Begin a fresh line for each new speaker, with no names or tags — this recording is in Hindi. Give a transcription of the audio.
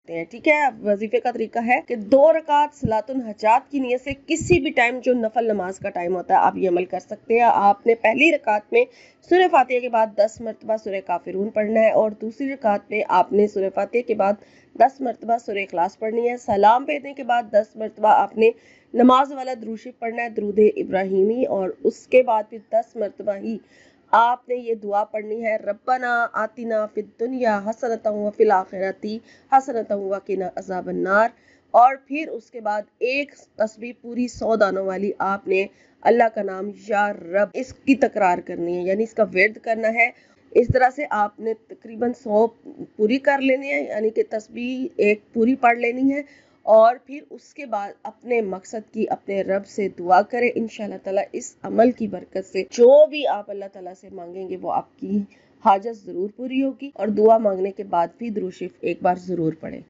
हैं। ठीक है, वजीफे का तरीका है कि 2 रकात सलातुल हजात की नीयत से किसी भी टाइम जो नफल नमाज का टाइम होता है आप ये अमल कर सकते हैं। आपने पहली रकात में सूरह फातिहा के बाद 10 मरतबा सूरह काफिरून पढ़ना है और दूसरी रकात में आपने सूरह फातिहा के बाद 10 मरतबा सूरह इखलास पढ़नी है। सलाम भेजने के बाद 10 मरतबा आपने नमाज वाला दुरूद शरीफ पढ़ना है, दुरूद इब्राहिमी, और उसके बाद फिर 10 मरतबा ही आपने ये दुआ पढ़नी है, रब्बना आतिना फिद दुनिया हसनतन व फिल आखिरती हसनतन व किना अज़ाबन नार। और फिर उसके बाद एक तस्बीह पूरी 100 दानों वाली आपने अल्लाह का नाम या रब इसकी तकरार करनी है, यानी इसका विर्द करना है। इस तरह से आपने तकरीबन 100 पूरी कर लेनी है, यानी कि तस्बीह एक पूरी पढ़ लेनी है। और फिर उसके बाद अपने मकसद की अपने रब से दुआ करें। इंशाअल्लाह ताला इस अमल की बरकत से जो भी आप अल्लाह ताला से मांगेंगे वो आपकी हाजत जरूर पूरी होगी। और दुआ मांगने के बाद भी दुरूद शरीफ एक बार जरूर पढ़ें।